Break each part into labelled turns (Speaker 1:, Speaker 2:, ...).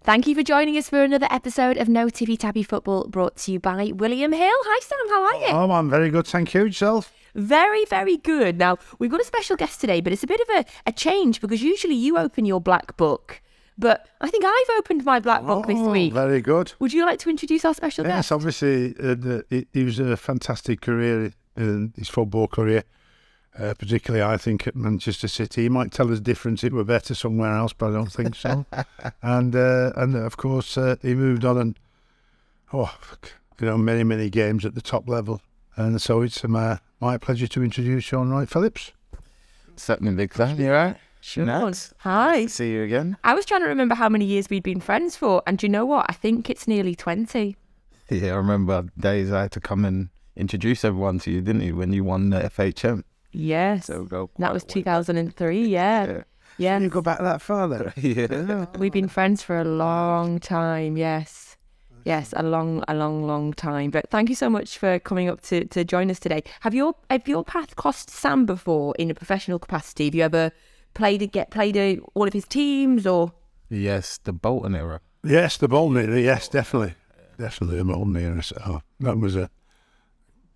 Speaker 1: Thank you for joining us for another episode of No Tippy Tappy Football, brought to you by William Hill. Hi Sam, how are you?
Speaker 2: Oh, I'm very good, thank you. Yourself?
Speaker 1: Very, very good. Now, we've got a special guest today, but it's a bit of a change because usually you open your black book, but I think I've opened my black book this week.
Speaker 2: Very good.
Speaker 1: Would you like to introduce our special guest?
Speaker 2: Yes, obviously, he was a fantastic career in his football career, particularly, I think, at Manchester City. He might tell us different, it were better somewhere else, but I don't think so. and of course, he moved on and, many, many games at the top level. And so it's my pleasure to introduce Shaun Wright-Phillips.
Speaker 3: Certainly big fan, you right?
Speaker 1: Sure.
Speaker 3: Nice.
Speaker 1: Hi.
Speaker 3: See you again.
Speaker 1: I was trying to remember how many years we'd been friends for, and do you know what? I think it's nearly 20.
Speaker 3: Yeah, I remember days I had to come and introduce everyone to you, didn't you, when you won the FHM?
Speaker 1: Yes.
Speaker 3: So
Speaker 1: that was 2003, yeah. Yeah.
Speaker 2: You go back that far then?
Speaker 3: Yeah.
Speaker 1: We've been friends for a long time, yes. Yes, a long time. But thank you so much for coming up to join us today. Have your path crossed Sam before in a professional capacity? Have you ever played all of his teams or?
Speaker 3: Yes, the Bolton era.
Speaker 2: Yes, the Bolton era, yes, definitely. Definitely the Bolton era. So that was a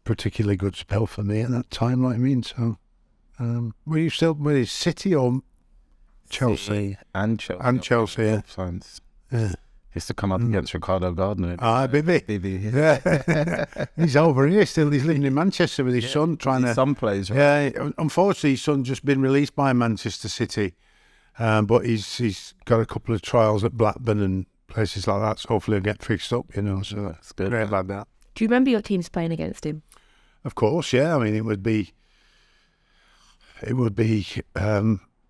Speaker 2: particularly good spell for me at that time, like I mean. So were you still with City or Chelsea?
Speaker 3: City and Chelsea.
Speaker 2: And Chelsea, yeah.
Speaker 3: Science.
Speaker 2: Yeah.
Speaker 3: Used to come up against Ricardo Gardner.
Speaker 2: Bibi. Yeah. He's over here still. He's living in Manchester with his son, trying to.
Speaker 3: Some plays, right?
Speaker 2: Yeah, unfortunately, his son's just been released by Manchester City, but he's got a couple of trials at Blackburn and places like that. So hopefully, he'll get fixed up. So
Speaker 3: That's good.
Speaker 2: Great about that.
Speaker 1: Do you remember your teams playing against him?
Speaker 2: Of course, yeah. I mean, it would be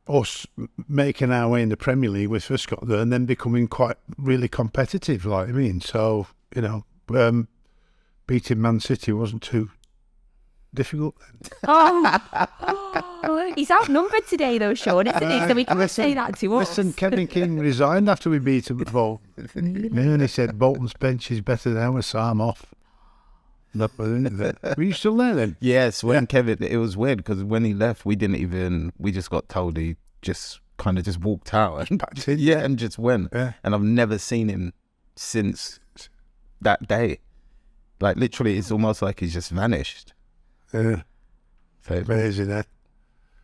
Speaker 2: us making our way in the Premier League with first got there and then becoming quite really competitive, like I mean. So, beating Man City wasn't too difficult then.
Speaker 1: Oh, he's outnumbered today though, Shaun, isn't he? So we can't say that to us.
Speaker 2: Listen, Kevin King resigned after we beat him at Bolton. And he said, Bolton's bench is better than ours, so I'm off. Were you still there then?
Speaker 3: Yes, when Kevin, it was weird because when he left, we just got told he just kind of just walked out and and just went. Yeah. And I've never seen him since that day. Like literally, it's almost like he's just vanished.
Speaker 2: Yeah. So amazing, that.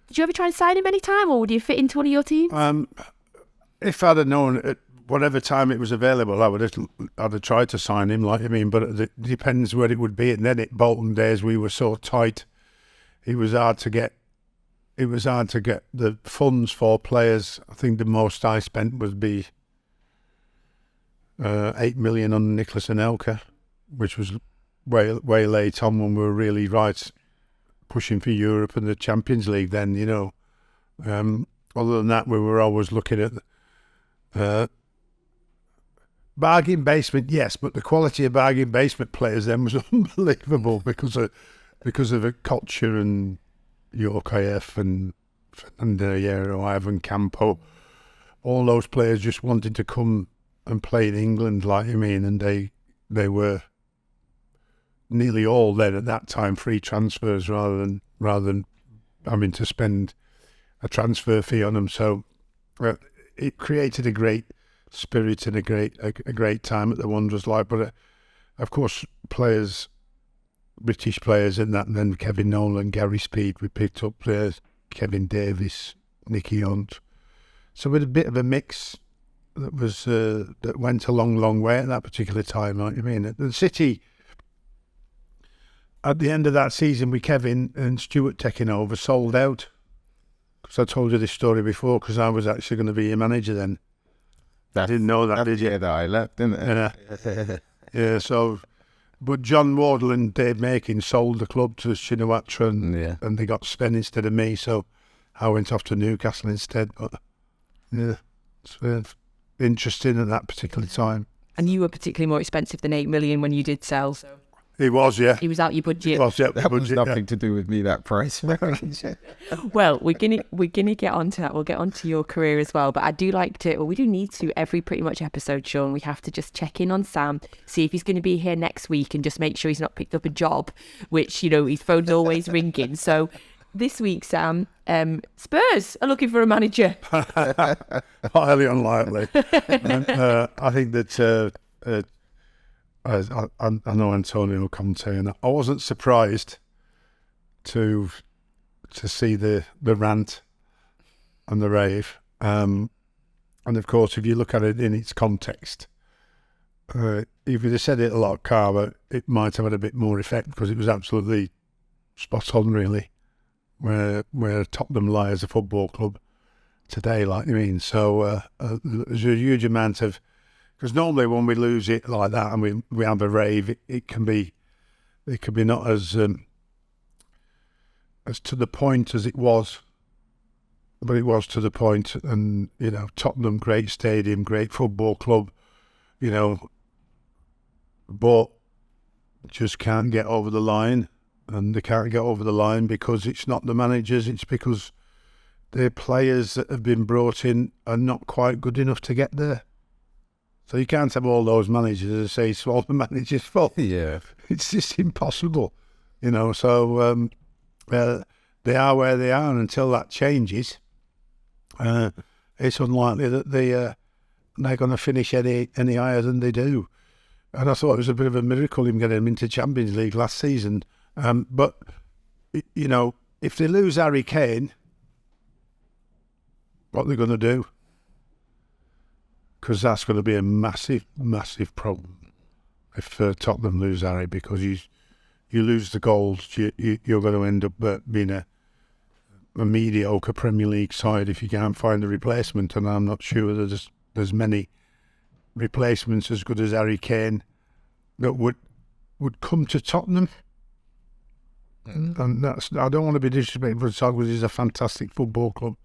Speaker 1: Did you ever try and sign him any time, or would you fit into one of your teams?
Speaker 2: If I'd have known at whatever time it was available, I'd have tried to sign him, like I mean, but it depends where it would be. And then at Bolton days, we were so tight, it was hard to get the funds for players. I think the most I spent would be 8 million on Nicholas Anelka, which was way late on when we were really pushing for Europe and the Champions League then, Other than that, we were always looking at bargain basement, yes, but the quality of bargain basement players then was unbelievable because of the culture and York IF and Fernando Hierro, Ivan Campo. All those players just wanted to come and play in England, like I mean, and they were nearly all then at that time free transfers rather than having to spend a transfer fee on them. So it created a great spirit and a great time at the Wanderers, like. But of course, British players in that, and then Kevin Nolan, Gary Speed, we picked up players, Kevin Davis, Nicky Hunt. So with a bit of a mix that went a long way at that particular time. Like I mean, the City at the end of that season with Kevin and Stuart taking over sold out. Because I told you this story before, because I was actually going to be your manager then. I didn't know that, did you?
Speaker 3: Yeah, that I left, didn't it?
Speaker 2: Yeah, so... But John Wardle and Dave Makin sold the club to Shinawatra and they got Sven instead of me, so I went off to Newcastle instead. But yeah, it's interesting at that particular time.
Speaker 1: And you were particularly more expensive than 8 million when you did sell, so...
Speaker 2: He was, yeah.
Speaker 1: He was out your budget.
Speaker 2: He was, yeah.
Speaker 3: That was nothing to do with me, that price.
Speaker 1: Well, we're gonna get onto that. We'll get onto your career as well. But I do like to, or we do need to, every pretty much episode, Shaun, we have to just check in on Sam, see if he's going to be here next week and just make sure he's not picked up a job, which, his phone's always ringing. So This week, Sam, Spurs are looking for a manager.
Speaker 2: Highly unlikely. And, I think that I know Antonio Conte, and I wasn't surprised to see the rant and the rave. And of course, if you look at it in its context, if you'd have said it a lot calmer, it might have had a bit more effect, because it was absolutely spot on, really, where Tottenham lie as a football club today, like you mean. So there's a huge amount of, because normally when we lose it like that and we have a rave, it can be not as to the point as it was, but it was to the point. And Tottenham, great stadium, great football club, but just can't get over the line. And they can't get over the line because it's not the managers, it's because the players that have been brought in are not quite good enough to get there. So you can't have all those managers and say it's all the managers' fault.
Speaker 3: Yeah.
Speaker 2: It's just impossible, So they are where they are, and until that changes, it's unlikely that they're going to finish any higher than they do. And I thought it was a bit of a miracle him getting them into Champions League last season. But, if they lose Harry Kane, what are they going to do? Because that's going to be a massive, massive problem if Tottenham lose Harry, because you lose the goals, you're going to end up being a mediocre Premier League side if you can't find a replacement. And I'm not sure there's many replacements as good as Harry Kane that would come to Tottenham. And I don't want to be disrespectful for Tottenham, because he's a fantastic football club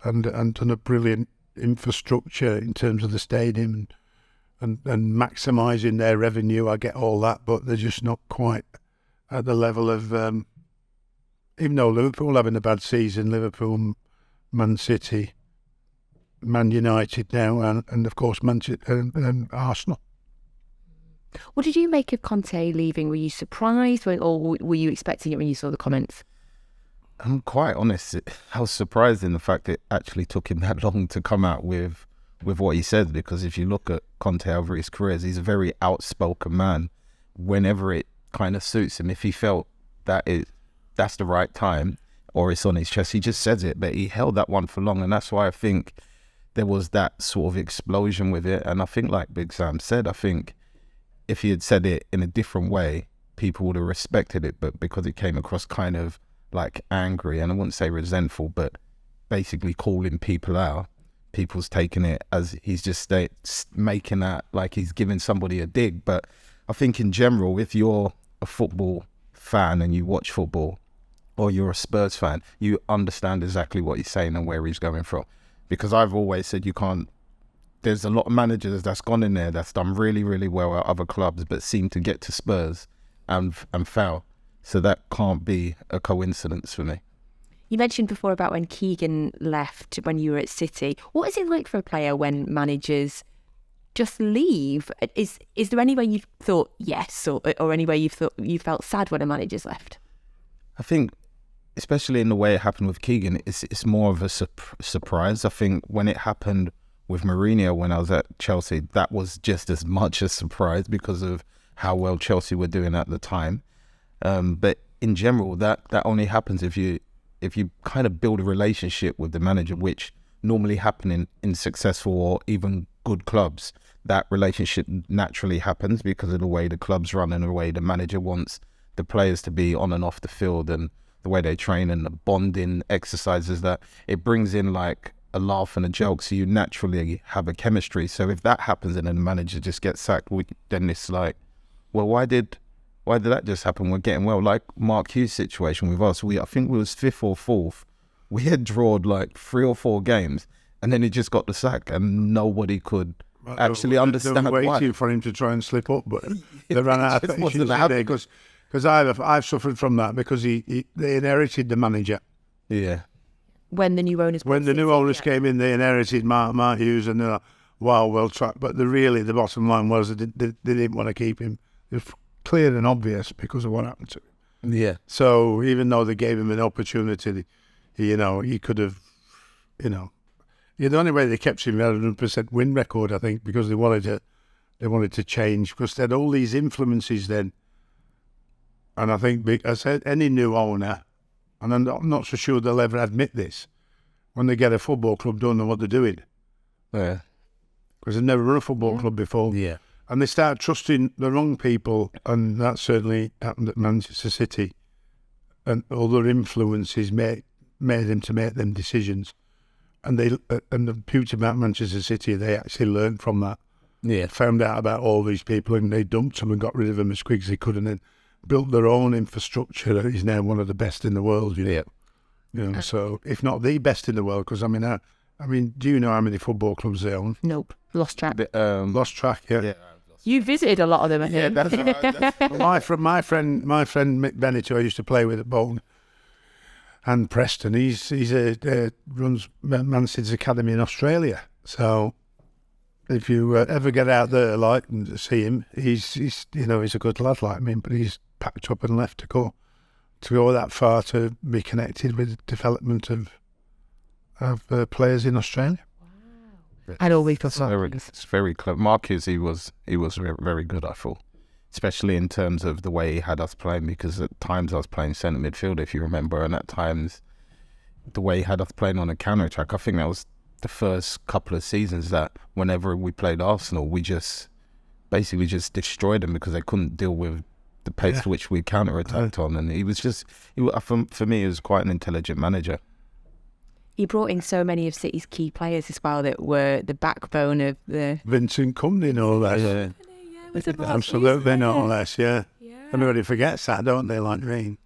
Speaker 2: and done a brilliant infrastructure in terms of the stadium and maximising their revenue. I get all that, but they're just not quite at the level of, even though Liverpool having a bad season, Liverpool, Man City, Man United now, and of course Manchester and Arsenal.
Speaker 1: What did you make of Conte leaving? Were you surprised, or were you expecting it when you saw the comments?
Speaker 3: I'm quite honest. I was surprised in the fact it actually took him that long to come out with what he said, because if you look at Conte over his career, he's a very outspoken man. Whenever it kind of suits him, if he felt that's the right time or it's on his chest, he just says it. But he held that one for long, and that's why I think there was that sort of explosion with it. And I think, like Big Sam said, I think if he had said it in a different way, people would have respected it. But because it came across kind of like angry, and I wouldn't say resentful, but basically calling people out, people's taking it as he's just making that like he's giving somebody a dig. But I think in general, if you're a football fan and you watch football, or you're a Spurs fan, you understand exactly what he's saying and where he's going from. Because I've always said there's a lot of managers that's gone in there that's done really, really well at other clubs, but seem to get to Spurs and fail. So that can't be a coincidence for me.
Speaker 1: You mentioned before about when Keegan left when you were at City. What is it like for a player when managers just leave? Is there any way you've thought yes, or any way you felt sad when a manager's left?
Speaker 3: I think, especially in the way it happened with Keegan, it's more of a surprise. I think when it happened with Mourinho when I was at Chelsea, that was just as much a surprise because of how well Chelsea were doing at the time. But in general, that only happens if you kind of build a relationship with the manager, which normally happen in successful or even good clubs. That relationship naturally happens because of the way the clubs run and the way the manager wants the players to be on and off the field, and the way they train and the bonding exercises, that it brings in like a laugh and a joke, so you naturally have a chemistry. So if that happens and then the manager just gets sacked, then it's like, well, why did that just happen? We're getting well. Like Mark Hughes' situation with us, I think we was 5th or 4th. We had drawed like 3 or 4 games, and then he just got the sack, and nobody could actually understand
Speaker 2: why. They were waiting
Speaker 3: why.
Speaker 2: for him to try and slip up, but they ran out of
Speaker 3: wasn't
Speaker 2: patience. Because I've suffered from that, because they inherited the manager.
Speaker 3: Yeah.
Speaker 1: When the new owners
Speaker 2: came in, they inherited Mark Hughes, and they're like, wow, well tracked. But the bottom line was they didn't want to keep him. It was clear and obvious because of what happened to him.
Speaker 3: Yeah.
Speaker 2: So even though they gave him an opportunity, he could have, the only way they kept him at 100% win record, I think, because they wanted to change, because they had all these influences then. And I think, I said, any new owner, and I'm not so sure they'll ever admit this, when they get a football club, don't know what they're doing.
Speaker 3: Yeah.
Speaker 2: Because they've never run a football club before.
Speaker 3: Yeah.
Speaker 2: And they start trusting the wrong people, and that certainly happened at Manchester City. And other influences made them to make them decisions. And the beauty about Manchester City, they actually learned from that.
Speaker 3: Yeah.
Speaker 2: Found out about all these people, and they dumped them and got rid of them as quick as they could, and then built their own infrastructure that is now one of the best in the world. So if not the best in the world, because I mean, do you know how many football clubs they own?
Speaker 1: Nope, lost track.
Speaker 2: Lost track, yeah.
Speaker 1: You visited a lot of them, I think.
Speaker 3: That's right.
Speaker 2: my friend Mick Bennett, who I used to play with at Bolton and Preston, he's runs Man City's academy in Australia. So if you ever get out there and see him, he's a good lad like me, but he's packed up and left to go that far to be connected with the development of players in Australia.
Speaker 1: I'd always prefer.
Speaker 3: It's very clever. Marcus, he was very good, I thought, especially in terms of the way he had us playing, because at times I was playing centre midfield, if you remember, and at times the way he had us playing on a counter attack. I think that was the first couple of seasons that whenever we played Arsenal, we just basically just destroyed them because they couldn't deal with the pace to which we counter attacked on, and for me, he was quite an intelligent manager.
Speaker 1: He brought in so many of City's key players as well that were the backbone of the...
Speaker 2: Vincent Kompany and all that.
Speaker 1: Yeah.
Speaker 2: Absolutely, not less, yeah. Everybody forgets that, don't they, like me?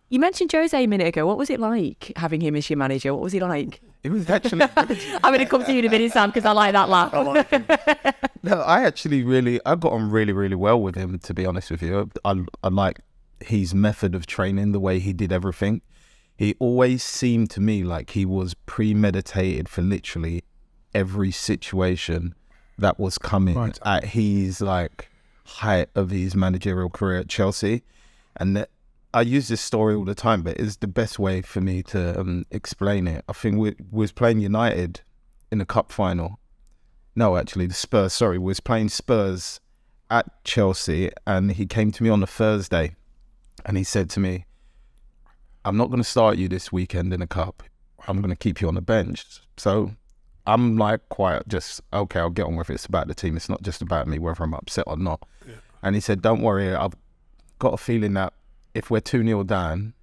Speaker 1: You mentioned Jose a minute ago. What was it like having him as your manager? What was he like?
Speaker 3: It was actually...
Speaker 1: I'm going to come to you in a minute, Sam, because I like that laugh.
Speaker 3: No, I got on really, really well with him, to be honest with you. I like his method of training, the way he did everything. He always seemed to me like he was premeditated for literally every situation that was coming at his height of his managerial career at Chelsea. And I use this story all the time, but it's the best way for me to explain it. I think we was playing United in the cup final. No, actually, the Spurs. Sorry, we was playing Spurs at Chelsea, and he came to me on a Thursday, and he said to me, "I'm not going to start you this weekend in a cup. I'm going to keep you on the bench." So I'm quite just, okay, I'll get on with it. It's about the team. It's not just about me, whether I'm upset or not. Yeah. And he said, "Don't worry. I've got a feeling that if we're 2-0 down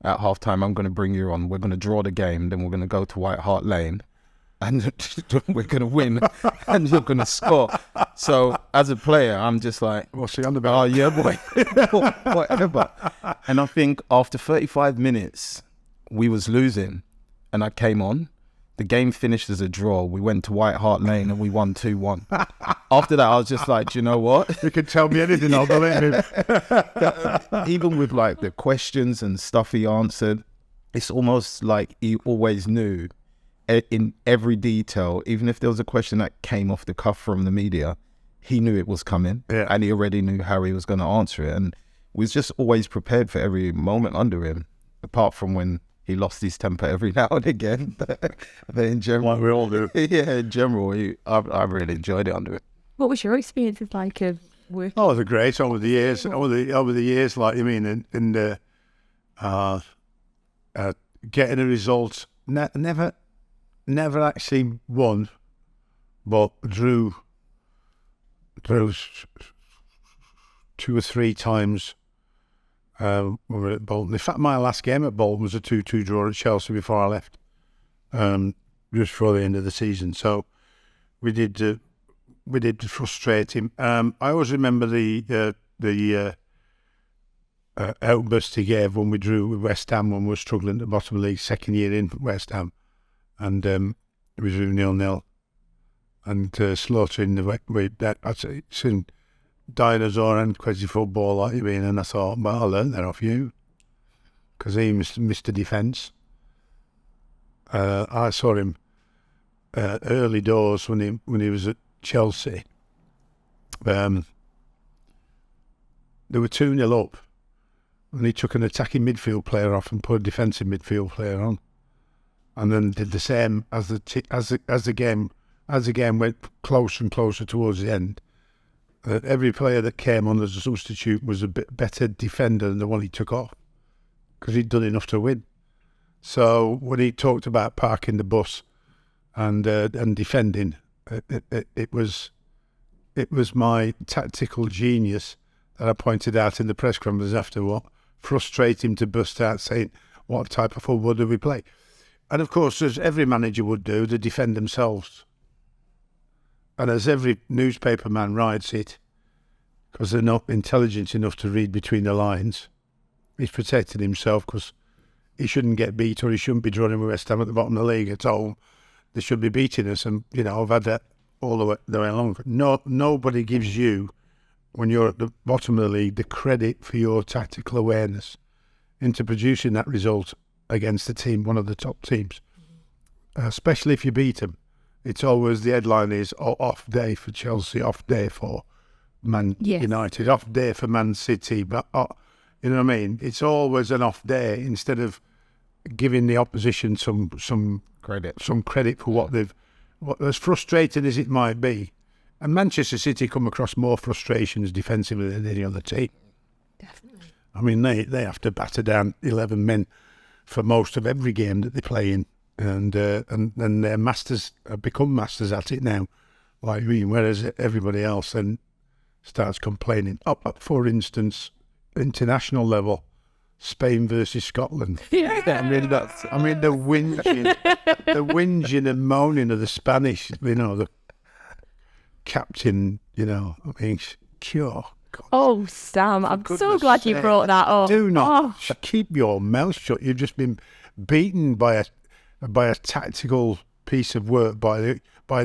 Speaker 3: at half-time, I'm going to bring you on. We're going to draw the game. Then we're going to go to White Hart Lane and we're going to win and you're going to score." So as a player, I'm just like,
Speaker 2: what's he on about?
Speaker 3: Oh, yeah, boy. Whatever. And I think after 35 minutes, we was losing and I came on. The game finished as a draw. We went to White Hart Lane and we won 2-1. After that, I was just like, do you know what?
Speaker 2: You can tell me anything, I'll believe him.
Speaker 3: Even with the questions and stuff he answered, it's almost like he always knew in every detail. Even if there was a question that came off the cuff from the media, he knew it was coming, and he already knew how he was going to answer it. And we was just always prepared for every moment under him, apart from when he lost his temper every now and again. But in general,
Speaker 2: like we all do.
Speaker 3: Yeah, in general, I really enjoyed it under him.
Speaker 1: What was your experiences like of working?
Speaker 2: Oh, they're great over the years. Over the years, like you mean, in getting a result. Never actually won, but drew 2 or 3 times. We were at Bolton. In fact, my last game at Bolton was a 2-2 draw at Chelsea before I left, just before the end of the season. So we did frustrate him. I always remember the outburst he gave when we drew with West Ham when we were struggling at the bottom of the league, second year in West Ham, and it was 0-0, and slaughtering the way that I'd say dinosaur and quasi football like you mean, and I thought, well, I learned that off you, because he missed the defence. I saw him early doors when he was at Chelsea. They were 2-0 up, and he took an attacking midfield player off and put a defensive midfield player on, and then did the same as the game went closer and closer towards the end. Every player that came on as a substitute was a bit better defender than the one he took off, because he'd done enough to win. So when he talked about parking the bus and defending, it was my tactical genius that I pointed out in the press conference after, what frustrated him to burst out saying, what type of football do we play? And of course, as every manager would do, they defend themselves. And as every newspaper man writes it, because they're not intelligent enough to read between the lines, he's protecting himself because he shouldn't get beat, or he shouldn't be drawing with West Ham at the bottom of the league at home. They should be beating us, and I've had that all the way along. Nobody gives you, when you're at the bottom of the league, the credit for your tactical awareness into producing that result against a team, one of the top teams, especially if you beat them. It's always, the headline is, off day for Chelsea, off day for Man United, off day for Man City, but you know what I mean? It's always an off day, instead of giving the opposition some credit for what they've, as frustrating as it might be. And Manchester City come across more frustrations defensively than any other team.
Speaker 1: Definitely.
Speaker 2: I mean, they have to batter down 11 men for most of every game that they play in, and they're masters, have become masters at it now. Like me, whereas everybody else then starts complaining. For instance, international level, Spain versus Scotland.
Speaker 1: Yeah.
Speaker 2: I mean the whinging and moaning of the Spanish, the captain, I mean, cure. God.
Speaker 1: Oh, Sam, I'm so glad you brought that up.
Speaker 2: Do not keep your mouth shut. You've just been beaten by a tactical piece of work by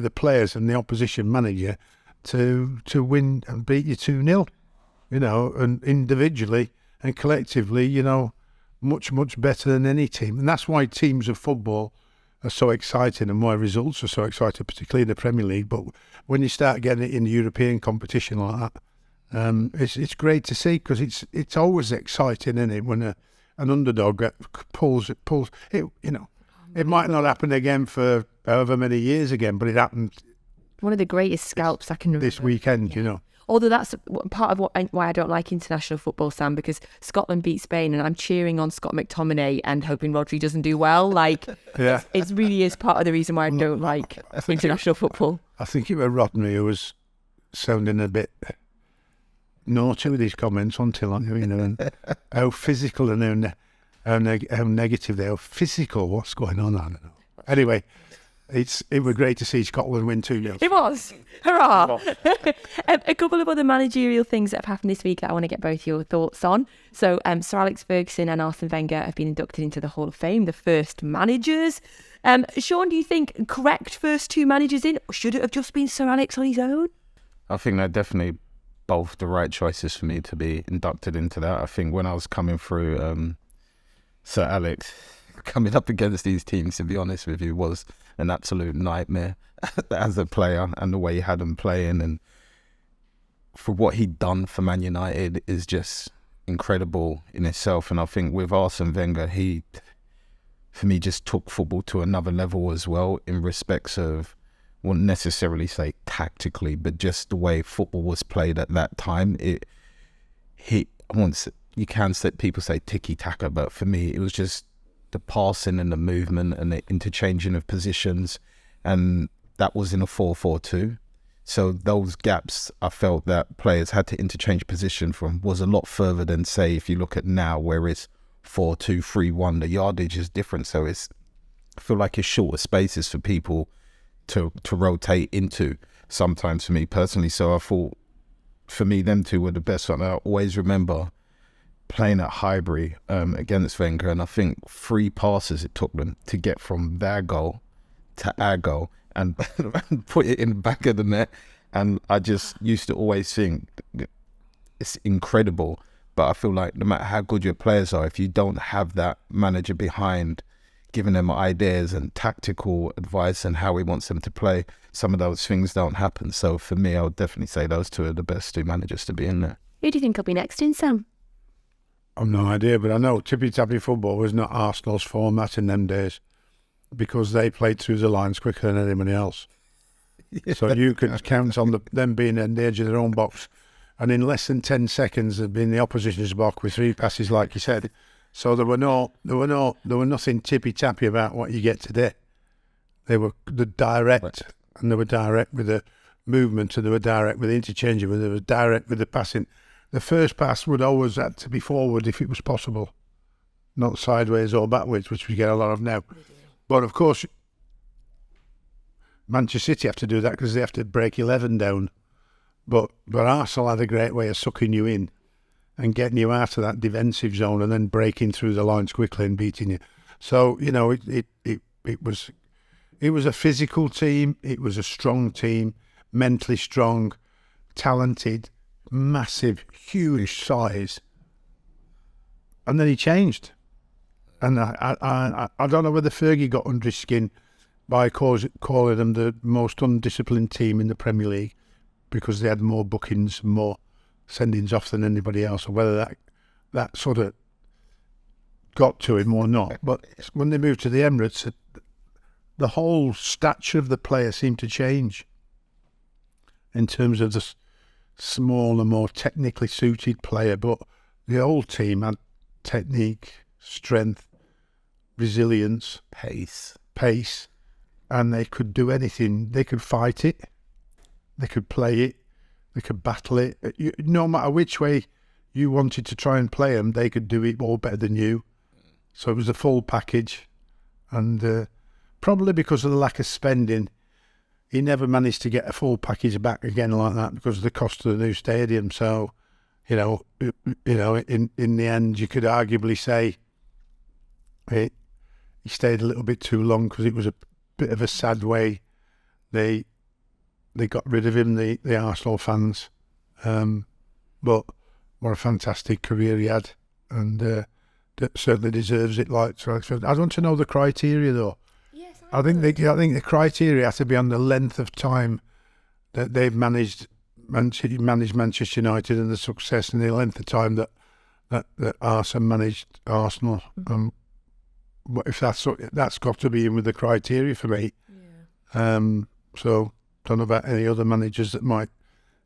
Speaker 2: the players and the opposition manager to win and beat you 2-0. And individually and collectively, much, much better than any team. And that's why teams of football are so exciting, and why results are so exciting, particularly in the Premier League. But when you start getting it in the European competition like that, it's great to see, because it's always exciting, isn't it, when an underdog pulls it. It might not happen again for however many years again, but it happened.
Speaker 1: One of the greatest scalps I can remember.
Speaker 2: This weekend,
Speaker 1: Although that's part of why I don't like international football, Sam, because Scotland beat Spain and I'm cheering on Scott McTominay and hoping Rodri doesn't do well. It really is part of the reason why I don't like international football.
Speaker 2: I think it was Rodney who was sounding a bit naughty with his comments until and how physical and how negative they are. Physical, what's going on? I don't know. Anyway, it was great to see Scotland win 2-0.
Speaker 1: It was. Hurrah! A couple of other managerial things that have happened this week that I want to get both your thoughts on. So Sir Alex Ferguson and Arsene Wenger have been inducted into the Hall of Fame, the first managers. Shaun, do you think correct first two managers in, or should it have just been Sir Alex on his own?
Speaker 3: I think they're definitely both the right choices for me to be inducted into that. I think when I was coming through, Sir Alex, coming up against these teams, to be honest with you, was an absolute nightmare as a player, and the way he had them playing, and for what he'd done for Man United is just incredible in itself. And I think with Arsene Wenger, he, for me, just took football to another level as well, in respects of, wouldn't necessarily say tactically, but just the way football was played at that time. You can say, people say tiki-taka, but for me, it was just the passing and the movement and the interchanging of positions, and that was in a 4-4-2. So those gaps I felt that players had to interchange position from was a lot further than, say, if you look at now where it's 4-2-3-1, the yardage is different. So I feel like it's shorter spaces for people to rotate into sometimes, for me personally. So I thought, for me, them two were the best one. I always remember playing at Highbury against Wenger, and I think 3 passes it took them to get from their goal to our goal and put it in the back of the net. And I just used to always think it's incredible, but I feel like no matter how good your players are, if you don't have that manager behind giving them ideas and tactical advice and how he wants them to play, some of those things don't happen. So for me, I would definitely say those two are the best two managers to be in there.
Speaker 1: Who do you think will be next in, Sam?
Speaker 2: I've no idea, but I know Tippy Tappy Football was not Arsenal's format in them days because they played through the lines quicker than anybody else. So you could count on them being at the edge of their own box, and in less than 10 seconds they'd be in the opposition's box with 3 passes, like you said. So there were nothing tippy tappy about what you get today. They were direct, and they were direct with the movement, and they were direct with the interchangeable, and they were direct with the passing. The first pass would always have to be forward if it was possible, not sideways or backwards, which we get a lot of now. But of course, Manchester City have to do that because they have to break 11 down. But Arsenal had a great way of sucking you in and getting you out of that defensive zone and then breaking through the lines quickly and beating you. So, you know, it was a physical team. It was a strong team, mentally strong, talented, massive, huge size. And then he changed. And I don't know whether Fergie got under his skin by calling them the most undisciplined team in the Premier League because they had more bookings, more sendings off than anybody else, or whether that sort of got to him or not. But when they moved to the Emirates, the whole stature of the player seemed to change in terms of the smaller, more technically suited player. But the old team had technique, strength, resilience, pace, and they could do anything. They could fight it, they could play it, they could battle it. No matter which way you wanted to try and play them, they could do it all better than you. So it was a full package, and probably because of the lack of spending, he never managed to get a full package back again like that because of the cost of the new stadium. So, in the end, you could arguably say he stayed a little bit too long because it was a bit of a sad way they got rid of him, the Arsenal fans. But what a fantastic career he had, and certainly deserves it. So I want to know the criteria though.
Speaker 1: Yes,
Speaker 2: I think the criteria has to be on the length of time that they've managed Manchester United and the success, and the length of time that Arsene managed Arsenal. But if that's got to be in with the criteria for me. Yeah. So don't know about any other managers that might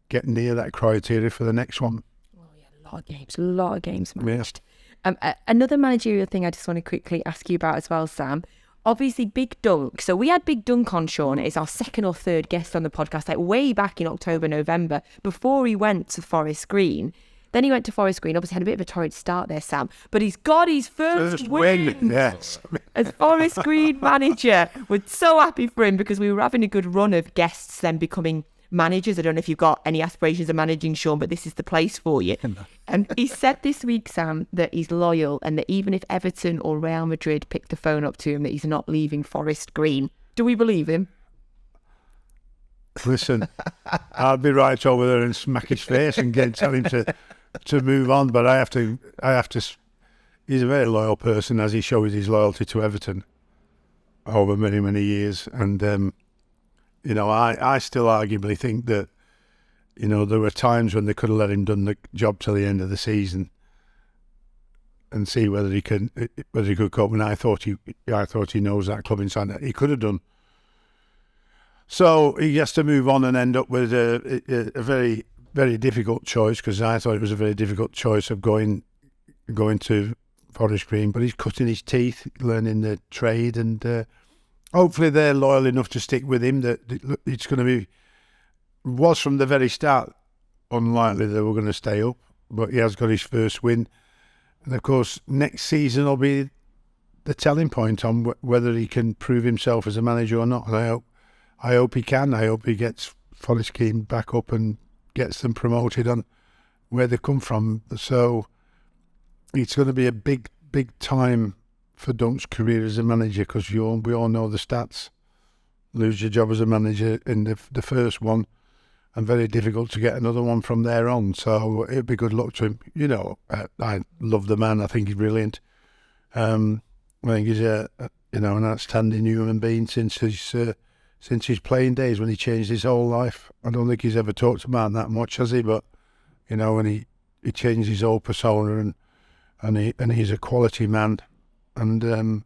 Speaker 2: get near that criteria for the next one.
Speaker 1: Oh yeah, a lot of games managed. Yeah. Another managerial thing I just want to quickly ask you about as well, Sam. Obviously, Big Dunk. So we had Big Dunk on, Shaun. It's our second or third guest on the podcast, like way back in October, November, before he went to Forest Green. Then he went to Forest Green, obviously had a bit of a torrid start there, Sam. But he's got his first win.
Speaker 2: Yes.
Speaker 1: As Forest Green manager. We're so happy for him because we were having a good run of guests then becoming managers. I don't know if you've got any aspirations of managing, Shaun, but this is the place for you. And he said this week, Sam, that he's loyal and that even if Everton or Real Madrid pick the phone up to him, that he's not leaving Forest Green. Do we believe him?
Speaker 2: Listen, I'll be right over there and smack his face and tell him to move on. But I have to. He's a very loyal person, as he shows his loyalty to Everton over many, many years. And I still arguably think that there were times when they could have let him done the job till the end of the season and see whether he could cope. And I thought he knows that club inside that he could have done. So he has to move on and end up with a very, very difficult choice, because I thought it was a very difficult choice of going to Forest Green. But he's cutting his teeth, learning the trade, and hopefully they're loyal enough to stick with him. That it's going to be, was from the very start unlikely they were going to stay up, but he has got his first win. And of course, next season will be the telling point on whether he can prove himself as a manager or not. And I hope he can. I hope he gets Forest Green back up and gets them promoted on where they come from. So it's going to be a big, big time for Dunk's career as a manager, because we all know the stats. Lose your job as a manager in the first one, and very difficult to get another one from there on. So it'd be good luck to him. I love the man. I think he's brilliant. I think he's an outstanding human being since his playing days, when he changed his whole life. I don't think he's ever talked about that much, has he? But when he changed his whole persona and he's a quality man, and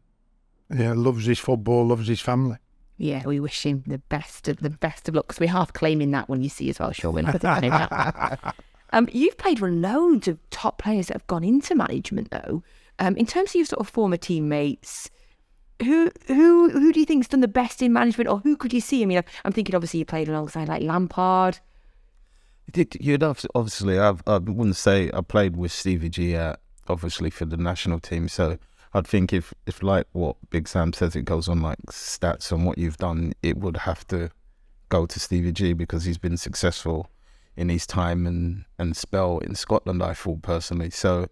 Speaker 2: loves his football, loves his family.
Speaker 1: Yeah, we wish him the best of luck, because we're half claiming that one, you see, as well, Shaun. You've played with loads of top players that have gone into management, though. In terms of your sort of former teammates, who do you think's done the best in management, or who could you see? I mean, I'm thinking obviously you played alongside like Lampard.
Speaker 3: You'd obviously, I wouldn't say I played with Stevie G obviously for the national team, so I'd think if like what Big Sam says, it goes on like stats on what you've done, it would have to go to Stevie G, because he's been successful in his time and spell in Scotland, I thought personally. So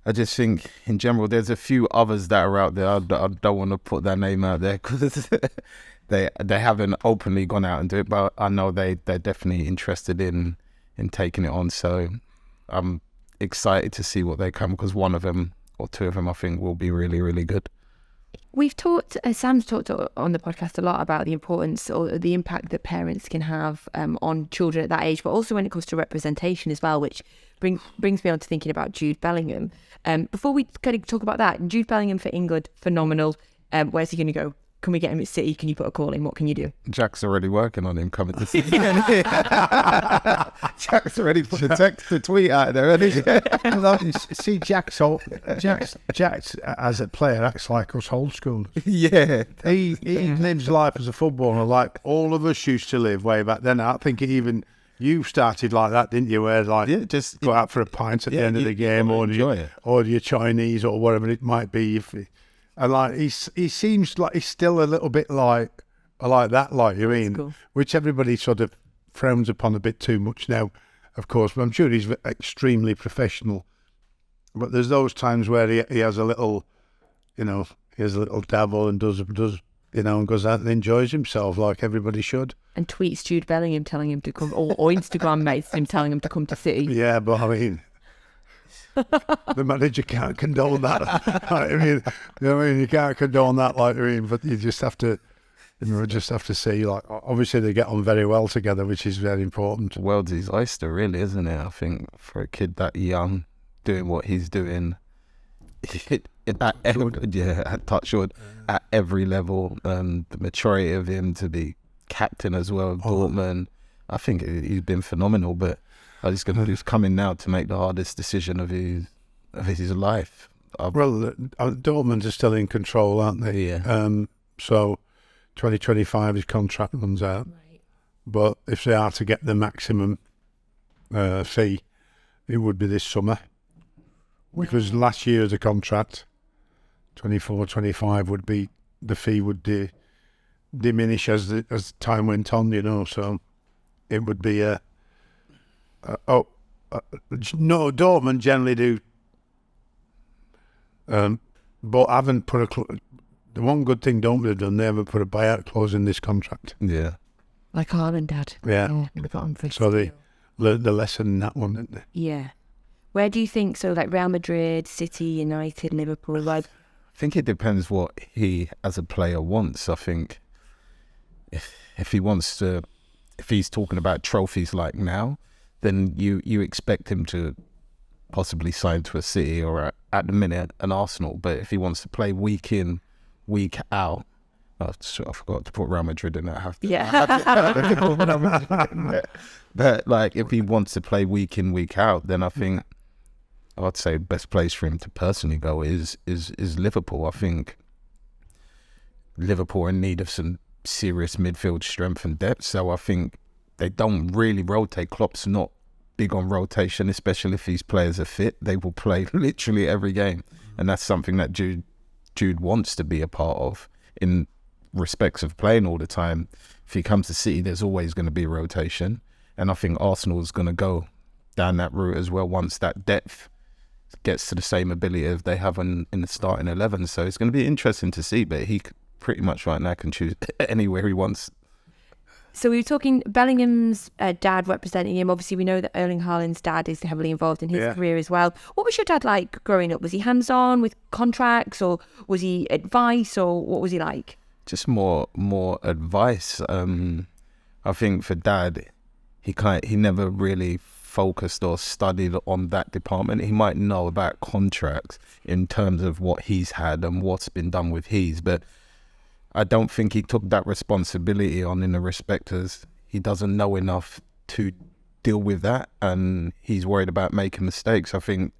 Speaker 3: I just think in general there's a few others that are out there. I don't want to put their name out there because they haven't openly gone out and do it, but I know they're definitely interested in taking it on. So I'm excited to see what they come, because one of them or two of them I think will be really, really good.
Speaker 1: We've talked, Sam's talked on the podcast a lot about the importance or the impact that parents can have on children at that age, but also when it comes to representation as well, which brings me on to thinking about Jude Bellingham. Before we kind of talk about that, Jude Bellingham for England, phenomenal. Where's he going to go? Can we get him at City? Can you put a call in? What can you do?
Speaker 3: Jack's already working on him coming to City. Jack's already put a text, a tweet out there, isn't he?
Speaker 2: See, Jack's as a player acts like us old schoolers.
Speaker 3: Yeah.
Speaker 2: He lives life as a footballer like all of us used to live way back then. I think even you started like that, didn't you? Where just go out for a pint at the end of the game, or your Chinese or whatever it might be. And like he seems like he's still a little bit like that, like you mean, cool. Which everybody sort of frowns upon a bit too much now, of course. But I'm sure he's extremely professional. But there's those times where he has a little, dabble and does and goes out and enjoys himself like everybody should.
Speaker 1: And tweets Jude Bellingham telling him to come, or Instagram mates him telling him to come to City.
Speaker 2: Yeah, but I mean, the manager can't condone that. You can't condone that, but you just have to, see, like, obviously they get on very well together, which is very important.
Speaker 3: World's his oyster, really, isn't it? I think for a kid that young, doing what he's doing, at every level, the maturity of him to be captain as well of Dortmund, I think he's been phenomenal, but he's coming now to make the hardest decision of his life.
Speaker 2: Dortmund are still in control, aren't they?
Speaker 3: Yeah.
Speaker 2: So 2025 his contract runs out. Right. But if they are to get the maximum fee, it would be this summer. Because last year the contract, 24-25 would be, the fee would diminish as time went on, so it would be no, Dortmund generally do, but haven't put the one good thing Dortmund have done, they haven't put a buyout clause in this contract.
Speaker 3: Yeah.
Speaker 1: Like Haaland had.
Speaker 2: Yeah.
Speaker 1: We got him for
Speaker 2: so they learned the lesson in that one, didn't they?
Speaker 1: Yeah. Where do you think, so like Real Madrid, City, United, Liverpool, like?
Speaker 3: I think it depends what he as a player wants. I think if he's talking about trophies like now, then you expect him to possibly sign to a City or at the minute an Arsenal. But if he wants to play week in, week out, I forgot to put Real Madrid in that. But like if he wants to play week in, week out, then I think I'd say best place for him to personally go is Liverpool. I think Liverpool are in need of some serious midfield strength and depth, so I think they don't really rotate. Klopp's not big on rotation, especially if these players are fit. They will play literally every game, and that's something that Jude wants to be a part of in respects of playing all the time. If he comes to City, there's always going to be rotation, and I think Arsenal is going to go down that route as well once that depth gets to the same ability as they have in the starting 11. So it's going to be interesting to see, but he pretty much right now can choose anywhere he wants.
Speaker 1: So we were talking Bellingham's dad representing him. Obviously, we know that Erling Haaland's dad is heavily involved in his career as well. What was your dad like growing up? Was he hands-on with contracts, or was he advice, or what was he like?
Speaker 3: Just more advice. I think for Dad, he never really focused or studied on that department. He might know about contracts in terms of what he's had and what's been done with his, but I don't think he took that responsibility on, in the respect as he doesn't know enough to deal with that, and he's worried about making mistakes. I think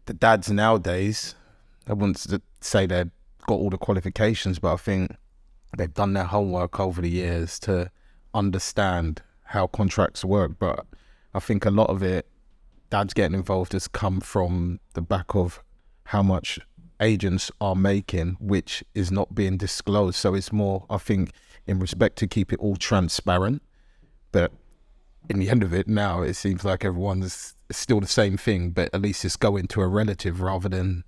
Speaker 3: the dads nowadays, I wouldn't say they've got all the qualifications, but I think they've done their homework over the years to understand how contracts work. But I think a lot of it, dads getting involved, has come from the back of how much agents are making, which is not being disclosed. So it's more, I think, in respect to keep it all transparent. But in the end of it now, it seems like everyone's still the same thing, but at least it's going to a relative rather than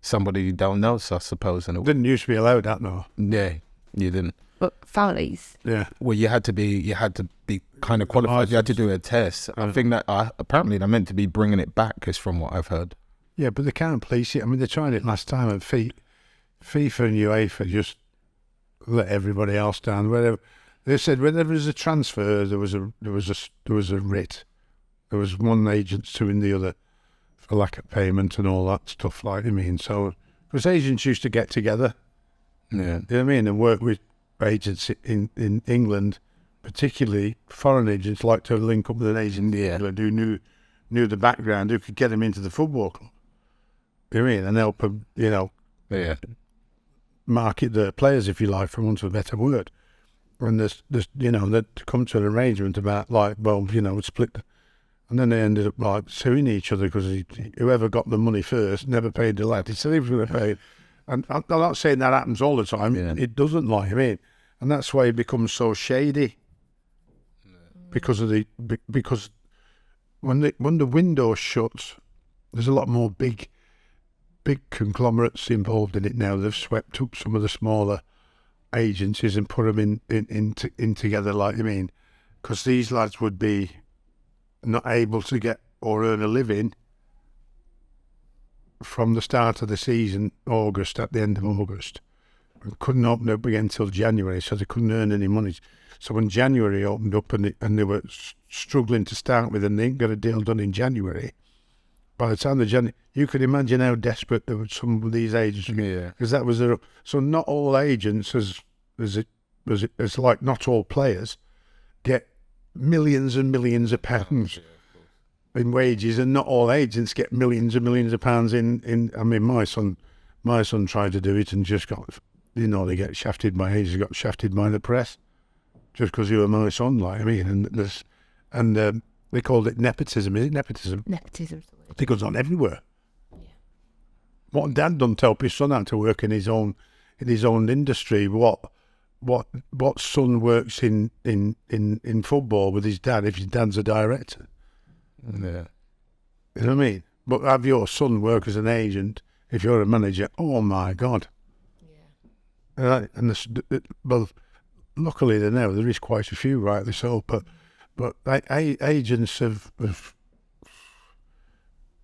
Speaker 3: somebody you don't know, so I suppose. And it
Speaker 2: Didn't used to be allowed that, no.
Speaker 3: Yeah, you didn't.
Speaker 1: But families.
Speaker 2: Yeah.
Speaker 3: Well, you had to be kind of qualified. You had to do a test. I think that apparently they're meant to be bringing it back, is from what I've heard.
Speaker 2: Yeah, but they can't police it. I mean, they tried it last time, and FIFA and UEFA just let everybody else down. Wherever they said, whenever there's a transfer, there was a writ. There was one agent suing the other for lack of payment and all that stuff. Like, I mean, so because agents used to get together,
Speaker 3: Yeah,
Speaker 2: you know what I mean, and work with agents in England, particularly foreign agents, like to link up with an agent in England who knew the background, who could get them into the football club. You know what I mean, and help them, you know, market the players, if you like, for want of a better word. And there's you know, they come to an arrangement about, like, well, you know, split. And then they ended up like suing each other because whoever got the money first never paid the lad. He said he was going to pay. And I'm not saying that happens all the time.
Speaker 3: Yeah.
Speaker 2: It doesn't, like, I mean, and that's why it becomes so shady. Because when the window shuts, there's a lot more big conglomerates involved in it now. They've swept up some of the smaller agencies and put them in together, like, I mean, because these lads would be not able to get or earn a living from the start of the season, August, at the end of August, and couldn't open up again until January, so they couldn't earn any money. So when January opened up and they were struggling to start with, and they didn't get a deal done in January, by the time the January, you could imagine how desperate there were some of these agents.
Speaker 3: Yeah.
Speaker 2: Because that was so not all agents, as like not all players, get millions and millions of pounds in wages, and not all agents get millions and millions of pounds in. I mean, my son tried to do it and just got, you know, they get shafted by agents, got shafted by the press, just because you were my son, like, I mean, and they called it nepotism. Is it nepotism?
Speaker 1: Nepotism.
Speaker 2: It goes on everywhere. Yeah. What Dad done to help his son out to work in his own industry. What son works in football with his dad if his dad's a director?
Speaker 3: Yeah.
Speaker 2: You know what I mean? But have your son work as an agent if you're a manager? Oh my God! Yeah. Well, luckily there is quite a few, rightly so. But agents have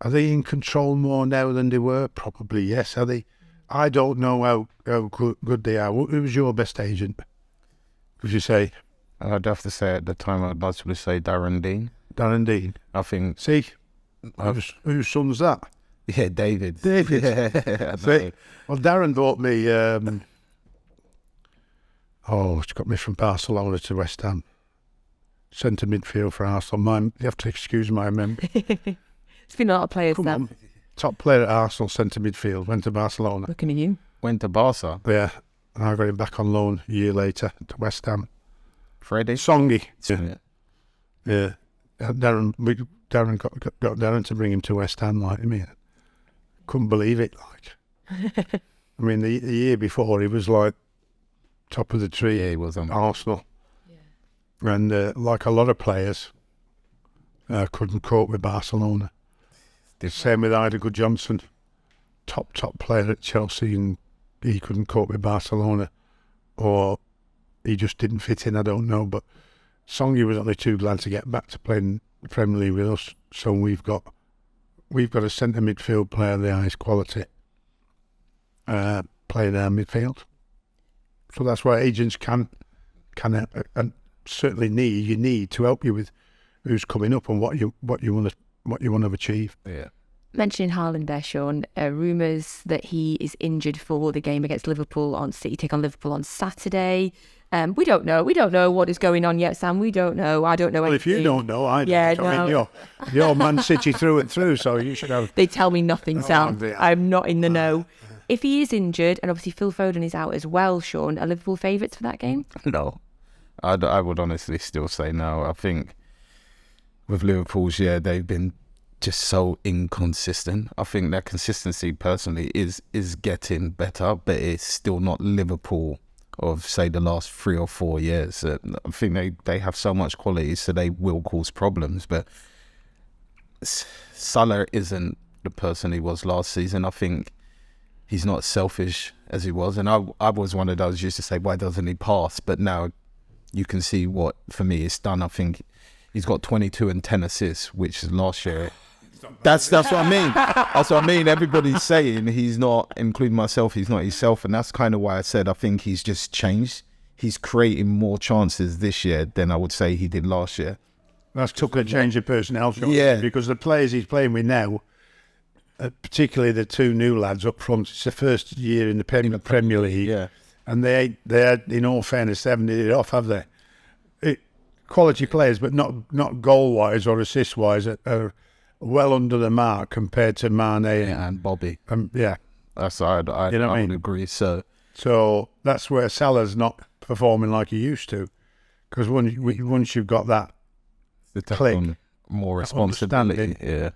Speaker 2: are they in control more now than they were? Probably yes. Are they? I don't know how good they are. Who was your best agent, would you say?
Speaker 3: I'd have to say at the time, I'd possibly say Darren Dean.
Speaker 2: Darren Dean.
Speaker 3: I think.
Speaker 2: See, whose son's that?
Speaker 3: Yeah, David.
Speaker 2: Yeah. See, well, Darren bought me. It's got me from Barcelona to West Ham. Centre midfield for Arsenal. You have to excuse my memory.
Speaker 1: It's been a lot of players.
Speaker 2: Come on. Top player at Arsenal, centre midfield, went to Barcelona.
Speaker 1: Looking at you.
Speaker 3: Went to Barca.
Speaker 2: Yeah, and I got him back on loan a year later to West Ham.
Speaker 3: Freddie?
Speaker 2: Songy.
Speaker 3: Yeah.
Speaker 2: Darren got Darren to bring him to West Ham, like, I mean, couldn't believe it, like. I mean, the year before he was like top of the tree.
Speaker 3: Yeah, he was on
Speaker 2: Arsenal. Yeah. And like a lot of players, couldn't cope with Barcelona. Same with Ida Good-Johnson, top player at Chelsea, and he couldn't cope with Barcelona, or he just didn't fit in, I don't know. But Songy was only too glad to get back to playing the Premier League with us. So we've got a centre midfield player of the highest quality playing our midfield. So that's why agents can and certainly need to help you with who's coming up and what you want to achieve.
Speaker 3: Yeah.
Speaker 1: Mentioning Haaland there, Shaun, rumours that he is injured for the game against Liverpool on City take on Liverpool on Saturday. We don't know. We don't know what is going on yet, Sam. We don't know. I don't know.
Speaker 2: Well, if you don't know, I don't.
Speaker 1: Yeah,
Speaker 2: I mean,
Speaker 1: no.
Speaker 2: you're Man City through and through, so you should have.
Speaker 1: They tell me nothing, Sam.
Speaker 2: dear.
Speaker 1: I'm not in the know. If he is injured, and obviously Phil Foden is out as well, Shaun, are Liverpool favourites for that game?
Speaker 3: No. I would honestly still say no. I think with Liverpool's, they've been just so inconsistent. I think their consistency personally is getting better, but it's still not Liverpool of, say, the last 3 or 4 years. I think they have so much quality, so they will cause problems. But Salah isn't the person he was last season. I think he's not as selfish as he was. And I was one of those used to say, why doesn't he pass? But now you can see what, for me, it's done. I think he's got 22 and 10 assists, which is last year. That's what I mean. That's what I mean. Everybody's saying he's not, including myself, he's not himself. And that's kind of why I said I think he's just changed. He's creating more chances this year than I would say he did last year.
Speaker 2: That's took a change of personnel, Shaun,
Speaker 3: Yeah.
Speaker 2: because the players he's playing with now, particularly the 2 new lads up front, it's the first year in the Premier League.
Speaker 3: Yeah.
Speaker 2: And they had, in all fairness, they haven't hit it off, have they? Quality players, but not goal-wise or assist-wise, are well under the mark compared to Mane
Speaker 3: And Bobby.
Speaker 2: yeah.
Speaker 3: That's I
Speaker 2: You know what I mean?
Speaker 3: would agree. So
Speaker 2: that's where Salah's not performing like he used to, because once you've got that
Speaker 3: they take
Speaker 2: click,
Speaker 3: on more responsibility.
Speaker 2: understanding.
Speaker 3: Yeah.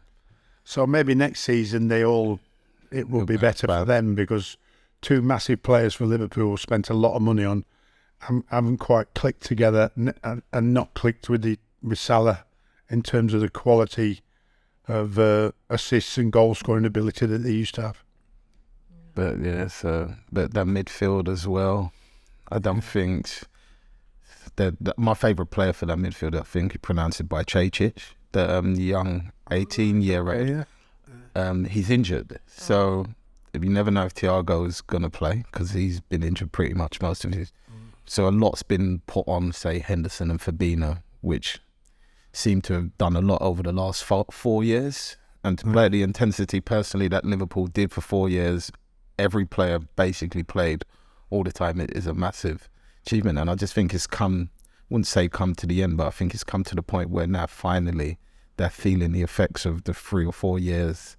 Speaker 2: so maybe next season it will be better for them, because 2 massive players for Liverpool spent a lot of money on haven't quite clicked together and not clicked with Salah in terms of the quality of assists and goal scoring ability that they used to have.
Speaker 3: But but that midfield as well, I don't think that my favourite player for that midfield, I think you pronounce it by Čečić, the young 18-year-old.
Speaker 2: Yeah.
Speaker 3: He's injured, so you never know if Thiago's going to play, because he's been injured pretty much most of his. So a lot's been put on, say, Henderson and Fabinho, which seem to have done a lot over the last 4 years. And to play at the intensity personally that Liverpool did for 4 years, every player basically played all the time. It is a massive achievement. And I just think it's wouldn't say come to the end, but I think it's come to the point where now finally they're feeling the effects of the 3 or 4 years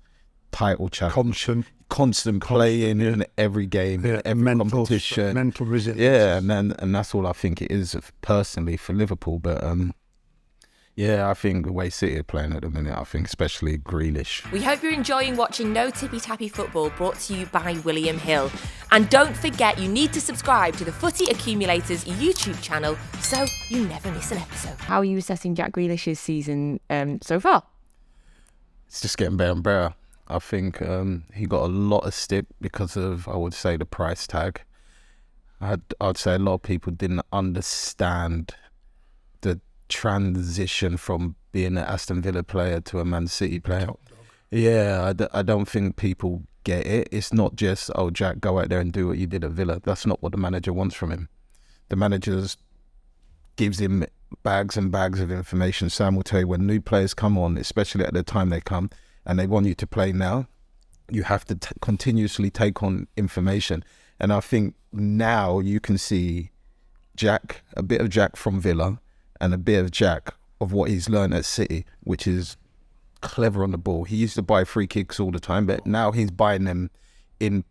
Speaker 3: title challenge. Constant playing in every game, every competition.
Speaker 2: Mental resilience.
Speaker 3: Yeah, and that's all I think it is personally for Liverpool. But I think the way City are playing at the minute, I think especially Grealish.
Speaker 4: We hope you're enjoying watching No Tippy Tappy Football, brought to you by William Hill. And don't forget, you need to subscribe to the Footy Accumulators YouTube channel so you never miss an episode.
Speaker 1: How are you assessing Jack Grealish's season so far?
Speaker 3: It's just getting better and better. I think he got a lot of stick because of, I would say, the price tag. I'd say a lot of people didn't understand the transition from being an Aston Villa player to a Man City player. Yeah, I don't think people get it. It's not just, oh, Jack, go out there and do what you did at Villa. That's not what the manager wants from him. The manager gives him bags and bags of information. Sam will tell you when new players come on, especially at the time they come, and they want you to play now, you have to continuously take on information. And I think now you can see Jack, a bit of Jack from Villa and a bit of Jack of what he's learned at City, which is clever on the ball. He used to buy free kicks all the time, but now he's buying them in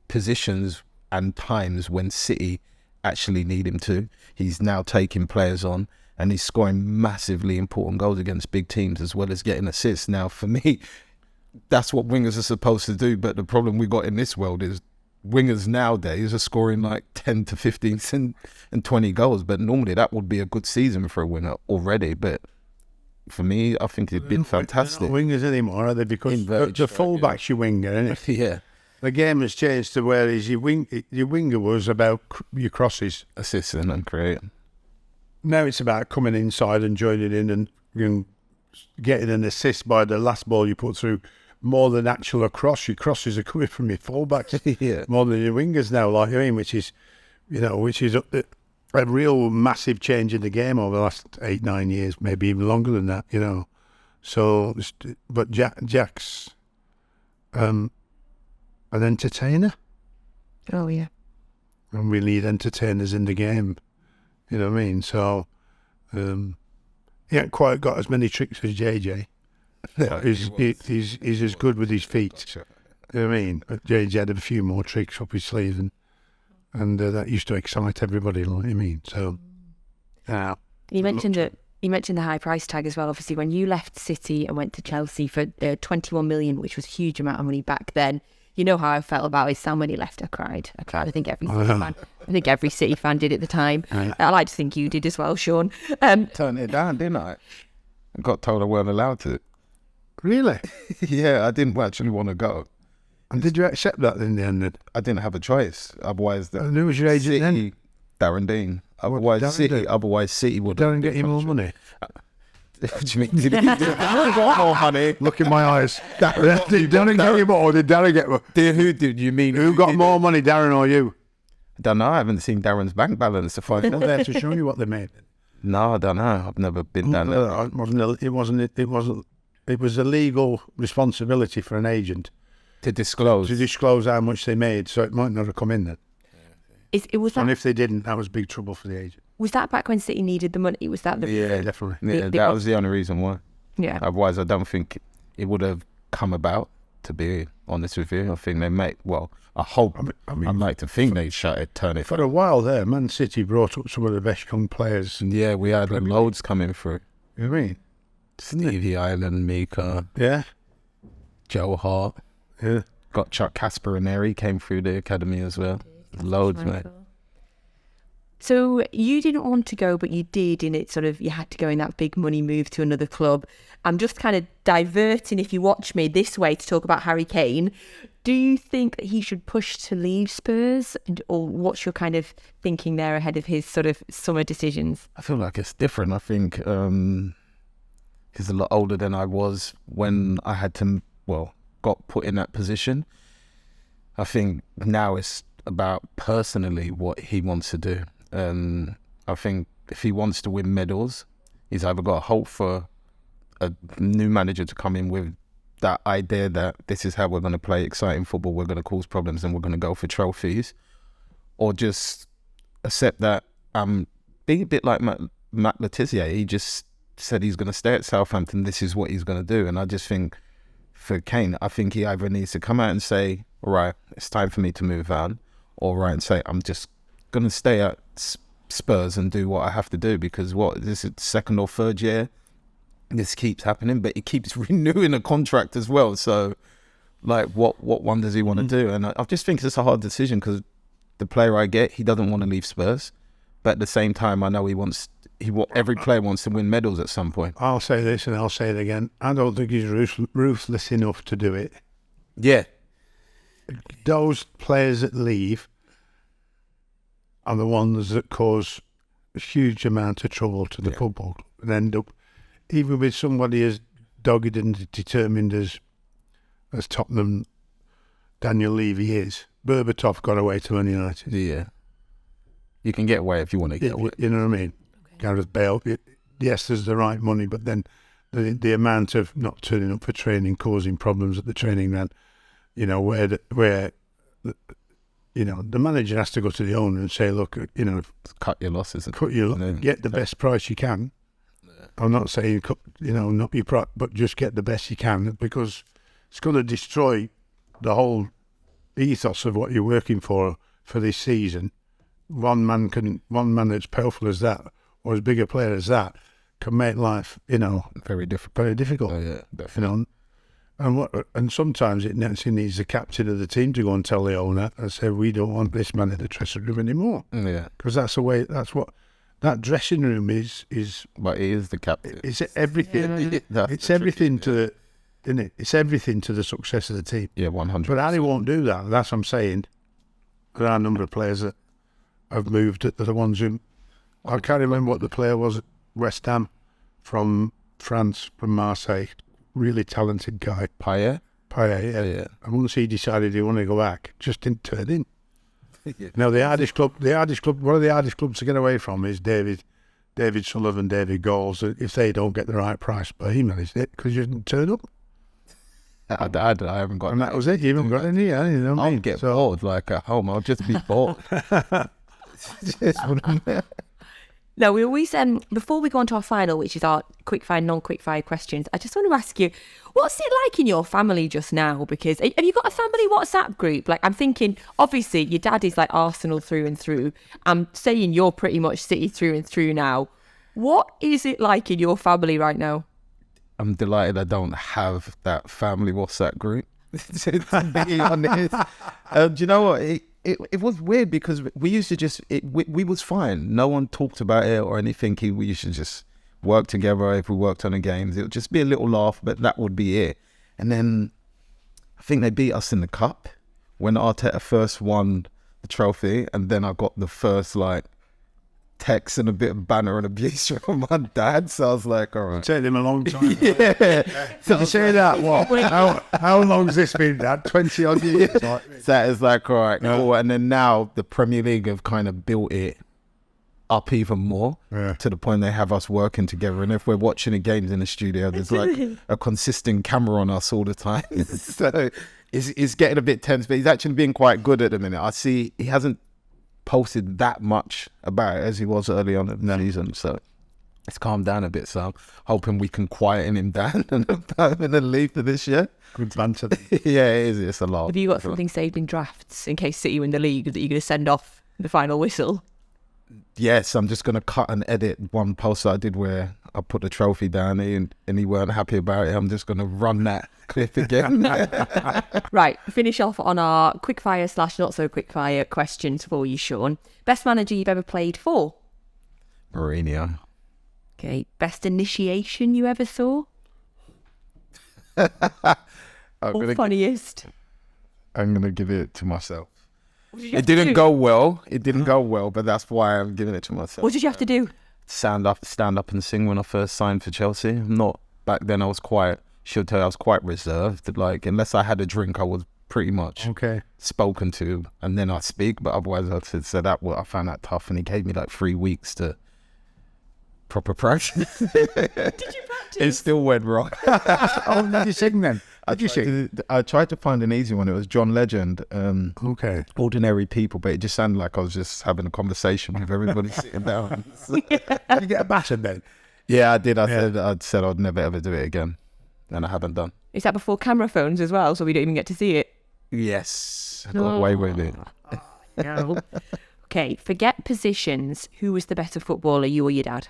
Speaker 3: positions and times when City actually need him to. He's now taking players on, and he's scoring massively important goals against big teams as well as getting assists. Now, for me, that's what wingers are supposed to do. But the problem we got in this world is wingers nowadays are scoring like 10 to 15 and 20 goals. But normally that would be a good season for a winger already. But for me, I think it'd been fantastic.
Speaker 2: They're not wingers anymore, are they? Because the fullback's your winger, isn't it?
Speaker 3: Yeah.
Speaker 2: The game has changed to where your winger was about your crosses.
Speaker 3: Assisting and creating.
Speaker 2: Now it's about coming inside and joining in and getting an assist by the last ball you put through, more than actual a cross. Your crosses are coming from your fullbacks
Speaker 3: Yeah.
Speaker 2: more than your wingers now, like I mean, which is up a real massive change in the game over the last 8-9 years, maybe even longer than that, you know. So, but Jack's an entertainer.
Speaker 1: Oh, yeah.
Speaker 2: And we need entertainers in the game, you know what I mean? So, he hasn't quite got as many tricks as JJ. Yeah, he's as good with his feet. You know what I mean? But JJ had a few more tricks up his sleeve, and that used to excite everybody, like I mean. So,
Speaker 1: you mentioned the high price tag as well. Obviously, when you left City and went to Chelsea for 21 million, which was a huge amount of money back then. You know how I felt about his son when he left. I cried. I think every City fan did at the time. I like to think you did as well, Shaun.
Speaker 3: Turned it down, didn't I? I got told I weren't allowed to.
Speaker 2: really?
Speaker 3: Yeah, I didn't actually want to go.
Speaker 2: And did you accept that in the end? Then?
Speaker 3: I didn't have a choice. Otherwise,
Speaker 2: And who was your agent then?
Speaker 3: Darren Dean. Otherwise, City would.
Speaker 2: Darren get you more money?
Speaker 3: What do you mean? Did Darren got more money?
Speaker 2: Look in my eyes. Did Darren get you more, or did Darren get more?
Speaker 3: Who did you mean?
Speaker 2: Who got more money, Darren or you?
Speaker 3: I don't know. I haven't seen Darren's bank balance. If I
Speaker 2: Not there to show you what they made.
Speaker 3: No, I don't know. I've never been down there.
Speaker 2: It was a legal responsibility for an agent
Speaker 3: To disclose.
Speaker 2: to disclose how much they made, so it might not have come in then. And if they didn't, that was big trouble for the agent.
Speaker 1: Was that back when City needed the money? Was that the...
Speaker 2: Yeah, definitely.
Speaker 3: Yeah, that was the only reason why.
Speaker 1: Yeah.
Speaker 3: Otherwise, I don't think it would have come about, to be honest with you. I think they may, well, I hope, I'd like to think they turn it.
Speaker 2: For a while there, Man City brought up some of the best young players.
Speaker 3: And yeah, we had loads coming through.
Speaker 2: You know what I mean?
Speaker 3: Stevie Island, Mika,
Speaker 2: Yeah.
Speaker 3: Joe Hart.
Speaker 2: Yeah.
Speaker 3: Got Chuck Casper in there. He came through the academy as well. Loads, mate.
Speaker 1: So you didn't want to go, but you did, and it sort of, you had to go in that big money move to another club. I'm just kind of diverting, if you watch me, this way to talk about Harry Kane. Do you think that he should push to leave Spurs, or what's your kind of thinking there ahead of his sort of summer decisions?
Speaker 3: I feel like it's different. I think he's a lot older than I was when I had to, got put in that position. I think now it's about personally what he wants to do. I think if he wants to win medals, he's either got to hope for a new manager to come in with that idea that this is how we're going to play exciting football, we're going to cause problems and we're going to go for trophies, or just accept that being a bit like Matt Letizia, he just said he's going to stay at Southampton, this is what he's going to do. And I just think for Kane, I think he either needs to come out and say, all right, it's time for me to move on, or right and say, I'm just going to stay at Spurs and do what I have to do, because this is second or third year this keeps happening, but he keeps renewing a contract as well. So like what one does he want to do? And I just think it's a hard decision, because the player I get, he doesn't want to leave Spurs, but at the same time I know every player wants to win medals at some point.
Speaker 2: I'll say this and I'll say it again. I don't think he's ruthless enough to do it.
Speaker 3: Yeah.
Speaker 2: Those players that leave are the ones that cause a huge amount of trouble to the football club, and end up, even with somebody as dogged and determined as Tottenham Daniel Levy is. Berbatov got away to Man United.
Speaker 3: Yeah. You can get away if you want to get away.
Speaker 2: You know what I mean? Gareth Bale, yes, there's the right money, but then the amount of not turning up for training, causing problems at the training ground, where the manager has to go to the owner and say, look,
Speaker 3: cut your losses.
Speaker 2: Get the best price you can. Yeah. I'm not saying, not your price, but just get the best you can, because it's going to destroy the whole ethos of what you're working for this season. One man that's powerful as that, or as big a player as that, can make life,
Speaker 3: very difficult.
Speaker 2: Very difficult.
Speaker 3: Oh, yeah, definitely.
Speaker 2: And sometimes it needs the captain of the team to go and tell the owner and say, we don't want this man in the dressing room anymore.
Speaker 3: Yeah.
Speaker 2: Because that's what that dressing room is.
Speaker 3: But he is the captain.
Speaker 2: It's everything. Yeah. It's everything to, isn't it? It's everything to the success of the team.
Speaker 3: Yeah, 100%.
Speaker 2: But Harry won't do that. That's what I'm saying. There are a number of players that have moved, that are the ones who, I can't remember what the player was at West Ham from France, from Marseille. Really talented guy.
Speaker 3: Pike,
Speaker 2: yeah. And once he decided he wanted to go back, just didn't turn in. No, the hardest club, one of the hardest clubs to get away from is David Sullivan, David Galls. If they don't get the right price, but he managed it because you didn't turn up.
Speaker 3: I haven't got.
Speaker 2: And that was it. You haven't got any. Yeah, you know what I
Speaker 3: I'll
Speaker 2: mean?
Speaker 3: get bored like at home. I'll just be bored.
Speaker 1: No, we always before we go on to our final, which is our quickfire, non-quickfire questions. I just want to ask you, what's it like in your family just now? Because have you got a family WhatsApp group? Like, I'm thinking, obviously, your dad is like Arsenal through and through. I'm saying you're pretty much City through and through now. What is it like in your family right now?
Speaker 3: I'm delighted I don't have that family WhatsApp group. To be honest, do you know what? It was weird because we used to just we was fine. No one talked about it or anything. We used to just work together. If we worked on the games, it would just be a little laugh, but that would be it. And then I think they beat us in the cup when Arteta first won the trophy, and then I got the first like text and a bit of banner and abuse from my dad. So I was like, all right.
Speaker 2: Taken him a long time.
Speaker 3: Yeah.
Speaker 2: Did you say that? What? How long's this been, Dad? 20 odd years?
Speaker 3: So it's like, all right, cool. And then now the Premier League have kind of built it up even more to the point they have us working together. And if we're watching the games in the studio, there's like a consistent camera on us all the time. So it's getting a bit tense, but he's actually been quite good at the minute. I see he hasn't posted that much about it as he was early on in the season, so it's calmed down a bit. So I'm hoping we can quieten him down and then leave for this year.
Speaker 2: Good banter.
Speaker 3: Yeah, it is. It's a lot.
Speaker 1: Have you got something saved in drafts in case City win the league that you're going to send off the final whistle?
Speaker 3: Yes, I'm just going to cut and edit one post that I did where I put the trophy down and he weren't happy about it. I'm just going to run that clip again.
Speaker 1: Right, finish off on our quickfire / not so quickfire questions for you, Shaun. Best manager you've ever played for?
Speaker 3: Mourinho.
Speaker 1: Okay, best initiation you ever saw? Or funniest?
Speaker 3: I'm going to give it to myself.
Speaker 1: It didn't
Speaker 3: go well. It didn't go well, but that's why I'm giving it to myself.
Speaker 1: What did you have to do?
Speaker 3: Stand up and sing when I first signed for Chelsea. Back then I was quite reserved. Like, unless I had a drink, I was pretty much spoken to, and then I speak. But otherwise, I said that. Well, I found that tough, and he gave me like 3 weeks to proper practice.
Speaker 1: Did you practice?
Speaker 3: It still went wrong.
Speaker 2: Oh, did you sing then?
Speaker 3: I tried to find an easy one. It was John Legend. Ordinary People, but it just sounded like I was just having a conversation with everybody sitting down.
Speaker 2: Did you get a batter then?
Speaker 3: Yeah, I did. I said I'd never ever do it again, and I haven't done.
Speaker 1: Is that before camera phones as well, so we don't even get to see it?
Speaker 3: Yes, I got away with it.
Speaker 1: No. Okay, forget positions. Who was the better footballer, you or your dad?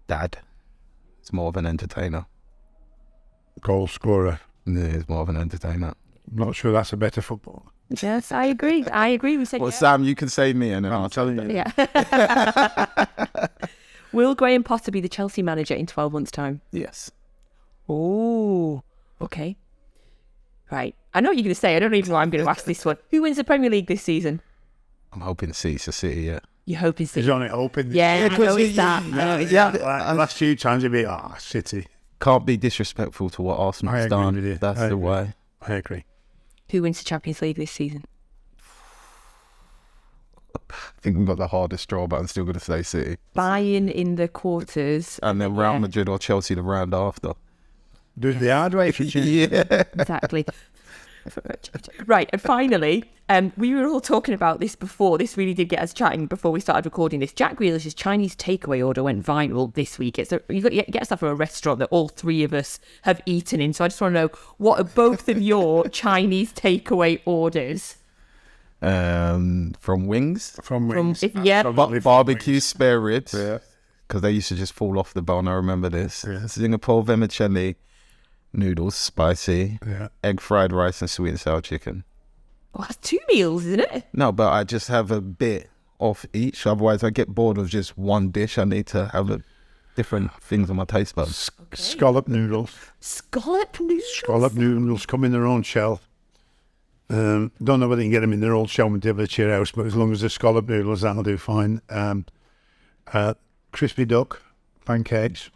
Speaker 3: Dad. It's more of an entertainer.
Speaker 2: Goal scorer.
Speaker 3: Yeah, he's more of an entertainer.
Speaker 2: I'm not sure that's a better footballer.
Speaker 1: Yes, I agree. We said
Speaker 3: well, yeah. Sam, you can save me, and then I'll tell you.
Speaker 1: Yeah. Will Graham Potter be the Chelsea manager in 12 months' time?
Speaker 3: Yes.
Speaker 1: Oh, okay. Right. I know what you're going to say. I don't even know why I'm going to ask this one. Who wins the Premier League this season?
Speaker 3: I'm hoping City, yeah.
Speaker 1: You're hoping City?
Speaker 2: He's only hoping.
Speaker 1: Yeah, I know it's that.
Speaker 2: Last few times he'd be, City.
Speaker 3: Can't be disrespectful to what Arsenal's done. That's the way.
Speaker 2: I agree.
Speaker 1: Who wins the Champions League this season?
Speaker 3: I think we've got the hardest draw, but I'm still going to say City.
Speaker 1: Bayern in the quarters.
Speaker 3: And then Real Madrid or Chelsea the round after.
Speaker 2: Do it the hard way.
Speaker 3: Yeah.
Speaker 1: Exactly. Right, and finally, we were all talking about this before. This really did get us chatting before we started recording this. Jack Grealish's Chinese takeaway order went viral this week. You get stuff from a restaurant that all three of us have eaten in. So I just want to know, what are both of your Chinese takeaway orders?
Speaker 3: From wings?
Speaker 2: From wings.
Speaker 3: Barbecue spare ribs.
Speaker 2: Yeah.
Speaker 3: Because they used to just fall off the bone. I remember this.
Speaker 2: Yeah.
Speaker 3: Singapore vermicelli noodles, spicy, egg fried rice and sweet and sour chicken.
Speaker 1: Well, that's 2 meals, isn't it?
Speaker 3: No, but I just have a bit of each. Otherwise, I get bored of just one dish. I need to have different things on my taste buds.
Speaker 2: Okay. Scallop noodles.
Speaker 1: Scallop noodles?
Speaker 2: Scallop noodles come in their own shell. Don't know whether you can get them in their old shell and deliver to your house, but as long as they're scallop noodles, that'll do fine. Crispy duck, pancakes,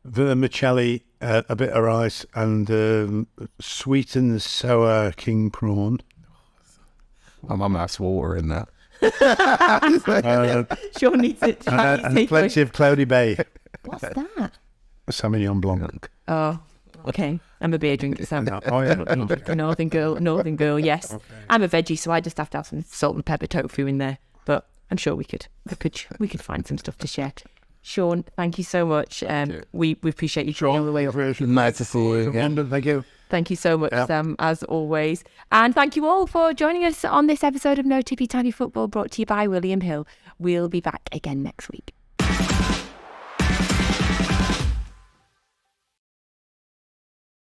Speaker 2: vermicelli, a bit of rice, and sweet and sour king prawn.
Speaker 3: My mum has water in there.
Speaker 1: Shaun needs it.
Speaker 2: And plenty of Cloudy Bay.
Speaker 1: What's that?
Speaker 2: Sauvignon Blanc.
Speaker 1: Oh, okay. I'm a beer drinker, Sam.
Speaker 2: Oh, yeah. Okay.
Speaker 1: Northern girl, yes.
Speaker 2: Okay.
Speaker 1: I'm a veggie, so I just have to have some salt and pepper tofu in there. But I'm sure we could find some stuff to share. Shaun, thank you so much. We appreciate you coming all the way up.
Speaker 3: Nice to see you.
Speaker 2: London, thank you.
Speaker 1: Thank you so much, Sam, as always. And thank you all for joining us on this episode of No Tippy Tappy Football, brought to you by William Hill. We'll be back again next week.